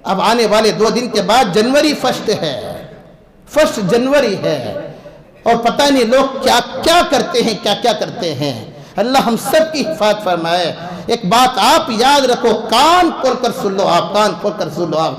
اب آنے والے 2 دن کے بعد جنوری فرسٹ ہے، 1 جنوری ہے، اور پتہ نہیں لوگ کیا کیا کرتے ہیں، کیا کیا کرتے ہیں۔ اللہ ہم سب کی حفاظت فرمائے۔ ایک بات آپ یاد رکھو، کان کھول کر سن لو آپ، کان کھول کر سن لو آپ،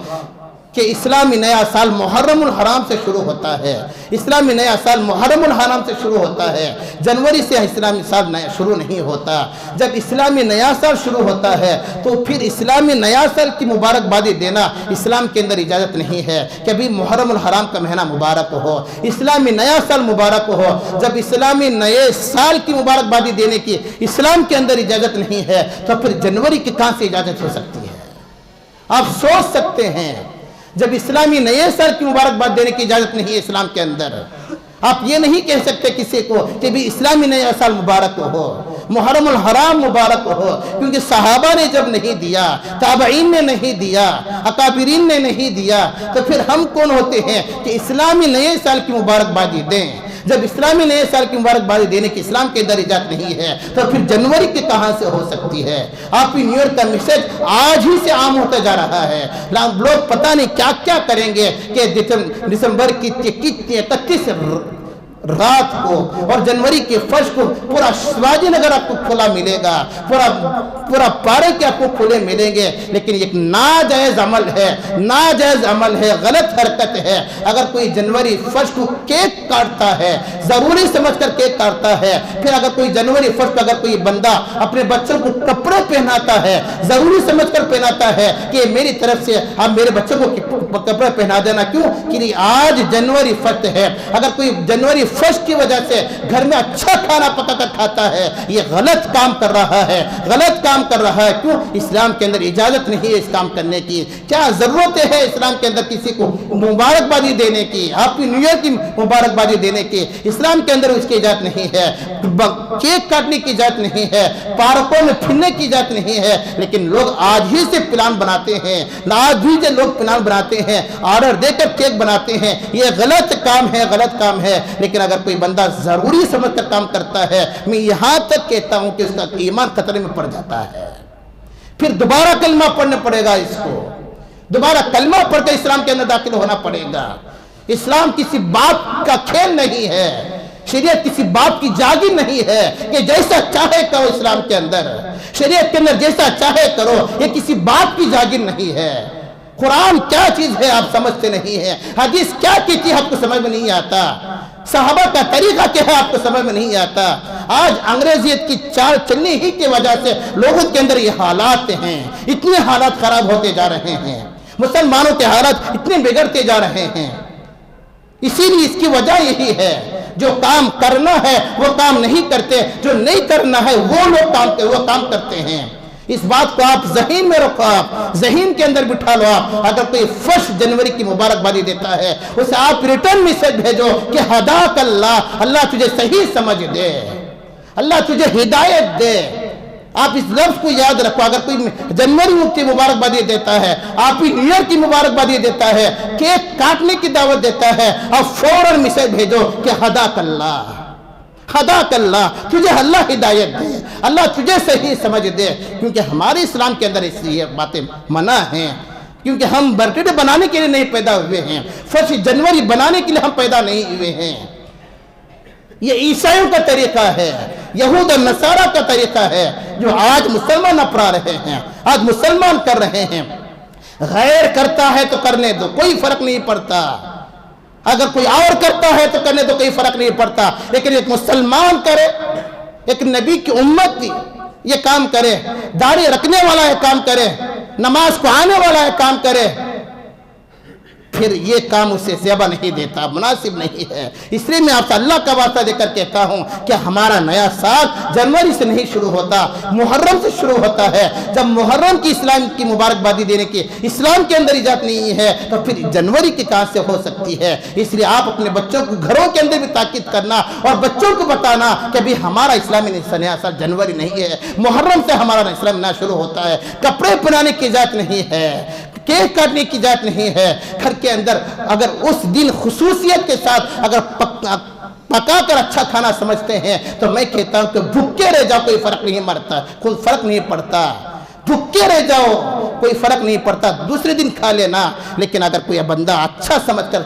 کہ اسلامی نیا سال محرم الحرام سے شروع ہوتا ہے۔ اسلامی نیا سال محرم الحرام سے شروع ہوتا ہے، جنوری سے اسلامی سال نیا شروع نہیں ہوتا۔ جب اسلامی نیا سال شروع ہوتا ہے تو پھر اسلامی نیا سال کی مبارکبادی دینا اسلام کے اندر اجازت نہیں ہے کہ ابھی محرم الحرام کا مہینہ مبارک ہو، اسلامی نیا سال مبارک ہو۔ جب اسلامی نئے سال کی مبارکبادی دینے کی اسلام کے اندر اجازت نہیں ہے تو پھر جنوری کی کہاں سے اجازت ہو سکتی ہے؟ آپ سوچ سکتے ہیں، جب اسلامی نئے سال کی مبارکباد دینے کی اجازت نہیں ہے اسلام کے اندر، آپ یہ نہیں کہہ سکتے کسی کو کہ بھی اسلامی نیا سال مبارک ہو، محرم الحرام مبارک ہو، کیونکہ صحابہ نے جب نہیں دیا، تابعین نے نہیں دیا، اکابرین نے نہیں دیا، تو پھر ہم کون ہوتے ہیں کہ اسلامی نئے سال کی مبارکبادی دیں؟ جب اسلامی نئے سال کی مبارکبادی دینے کی اسلام کے اندر اجازت نہیں ہے تو پھر جنوری کی کہاں سے ہو سکتی ہے؟ آپ کی نیو ایئر کا میسج آج ہی سے عام ہوتا جا رہا ہے۔ لوگ پتہ نہیں کیا کیا کریں گے کہ دسمبر کی 31 رات کو اور جنوری کے فرسٹ کو پورا شیواجی نگر آپ کو کھلا ملے گا، پورا پارک آپ کو کھلے ملیں گے، لیکن ایک ناجائز عمل ہے، ناجائز عمل ہے، غلط حرکت ہے۔ اگر کوئی جنوری فرسٹ کو کیک کاٹتا ہے، ضروری سمجھ کر کیک کاٹتا ہے، پھر اگر کوئی جنوری فرسٹ کو اگر کوئی بندہ اپنے بچوں کو کپڑے پہناتا ہے، ضروری سمجھ کر پہناتا ہے کہ میری طرف سے آپ میرے بچوں کو کپڑے پہنا دینا، کیوں کہ آج جنوری فرسٹ ہے۔ اگر کوئی جنوری فرسٹ کی وجہ سے گھر میں اچھا کھانا پکا کر کھاتا ہے، یہ غلط کام کر رہا ہے، غلط کام کر رہا ہے۔ کیوں؟ اسلام کے اندر اجازت نہیں ہے اس کام کرنے کی۔ کیا ضرورت ہے اسلام کے اندر کسی کو مبارکبادی دینے کی، آپ کی نیو ایئر کی مبارکبادی دینے کی؟ اسلام کے اندر اس کی اجازت نہیں ہے، کیک کاٹنے کی اجازت نہیں ہے، پارکوں میں پھرنے کی اجازت نہیں ہے، لیکن لوگ آج ہی سے پلان بناتے ہیں، آج ہی سے لوگ پلان بناتے ہیں، آرڈر دے کر کیک بناتے ہیں۔ یہ غلط کام ہے، غلط کام ہے۔ لیکن اگر کوئی بندہ ضروری سمجھ کر کام کرتا ہے، میں یہاں تک کہتا ہوں کہ اس کا ایمان خطرے میں پڑ جاتا ہے۔ پھر دوبارہ کلمہ پڑھنا پڑے گا، اس کو دوبارہ کلمہ پڑھ کے اسلام کے اندر داخل ہونا پڑے گا۔ اسلام کسی باپ کا کھیل نہیں ہے، شریعت کسی باپ کی جاگیر نہیں ہے کہ جیسا چاہے کرو۔ اسلام کے اندر، شریعت کے اندر جیسا چاہے کرو، یہ کسی باپ کی جاگیر نہیں ہے۔ قرآن کیا چیز ہے آپ سمجھتے نہیں ہیں، حدیث کیا کہتی ہے آپ کو سمجھ میں نہیں آتا، صحابہ کا طریقہ کیا ہے آپ کو سمجھ میں نہیں آتا۔ آج انگریزیت کی چال چلنے ہی کی وجہ سے لوگوں کے اندر یہ حالات ہیں، اتنے حالات خراب ہوتے جا رہے ہیں، مسلمانوں کے حالات اتنے بگڑتے جا رہے ہیں۔ اسی لیے اس کی وجہ یہی ہے، جو کام کرنا ہے وہ کام نہیں کرتے، جو نہیں کرنا ہے وہ کام کرتے ہیں۔ اس بات کو آپ ذہن میں رکھو، آپ ذہن کے اندر بٹھا لو۔ آپ اگر کوئی 1 جنوری کی مبارکبادی دیتا ہے، اسے آپ ریٹرن میسج بھیجو کہ ہداک اللہ، اللہ تجھے صحیح سمجھ دے، اللہ تجھے ہدایت دے۔ آپ اس لفظ کو یاد رکھو، اگر کوئی جنوری کی مبارکبادی دیتا ہے، آپ ہی نیو ایئر کی مبارکبادی دیتا ہے، کیک کاٹنے کی دعوت دیتا ہے، آپ فوراً میسج بھیجو کہ ہداک اللہ، ہداک اللہ، تجھے اللہ ہدایت دے، اللہ تجھے صحیح سمجھ دے۔ کیونکہ ہمارے اسلام کے اندر اس لیے باتیں منع ہیں، کیونکہ ہم برتھ ڈے بنانے کے لیے نہیں پیدا ہوئے ہیں، 1 جنوری بنانے کے لیے ہم پیدا نہیں ہوئے ہیں۔ یہ عیسائیوں کا طریقہ ہے، یہود اور نصارہ کا طریقہ ہے، جو آج مسلمان اپنا رہے ہیں، آج مسلمان کر رہے ہیں۔ غیر کرتا ہے تو کرنے دو، کوئی فرق نہیں پڑتا، اگر کوئی اور کرتا ہے تو کرنے دو، کوئی فرق نہیں پڑتا، لیکن ایک مسلمان کرے، ایک نبی کی امت یہ کام کرے، داڑھی رکھنے والا یہ کام کرے، نماز کو آنے والا یہ کام کرے، پھر یہ کام اسے زیبا نہیں دیتا، مناسب نہیں ہے۔ اس لیے میں آپ سے اللہ کا واسطہ دے کر کہتا ہوں کہ ہمارا نیا سال جنوری سے نہیں شروع ہوتا، محرم سے شروع ہوتا ہے۔ جب محرم کی اسلام کی مبارکبادی دینے کی اسلام کے اندر اجازت نہیں ہے تو پھر جنوری کی کہاں سے ہو سکتی ہے؟ اس لیے آپ اپنے بچوں کو گھروں کے اندر بھی تاکید کرنا اور بچوں کو بتانا کہ بھی ہمارا اسلامی نیا سال جنوری نہیں ہے، محرم سے ہمارا اسلامی نیا شروع ہوتا ہے۔ کپڑے پہنانے کی اجازت نہیں ہے، کیک کاٹنے کی اجازت نہیں ہے۔ گھر کے اندر اگر اس دن خصوصیت کے ساتھ اگر پکا کر اچھا کھانا سمجھتے ہیں تو میں کہتا ہوں کہ بھوکے رہ جاؤ، کوئی فرق نہیں پڑتا، بھوکے رہ جاؤ، کوئی فرق نہیں پڑتا، دوسرے دن کھا لینا، لیکن اگر کوئی بندہ اچھا سمجھ کر،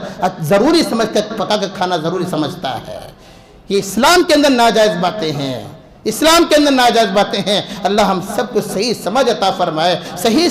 ضروری سمجھ کر پکا کر کھانا ضروری سمجھتا ہے، یہ اسلام کے اندر ناجائز باتیں ہیں، اسلام کے اندر ناجائز باتیں ہیں۔ اللہ ہم سب کو صحیح سمجھ عطا فرمائے، صحیح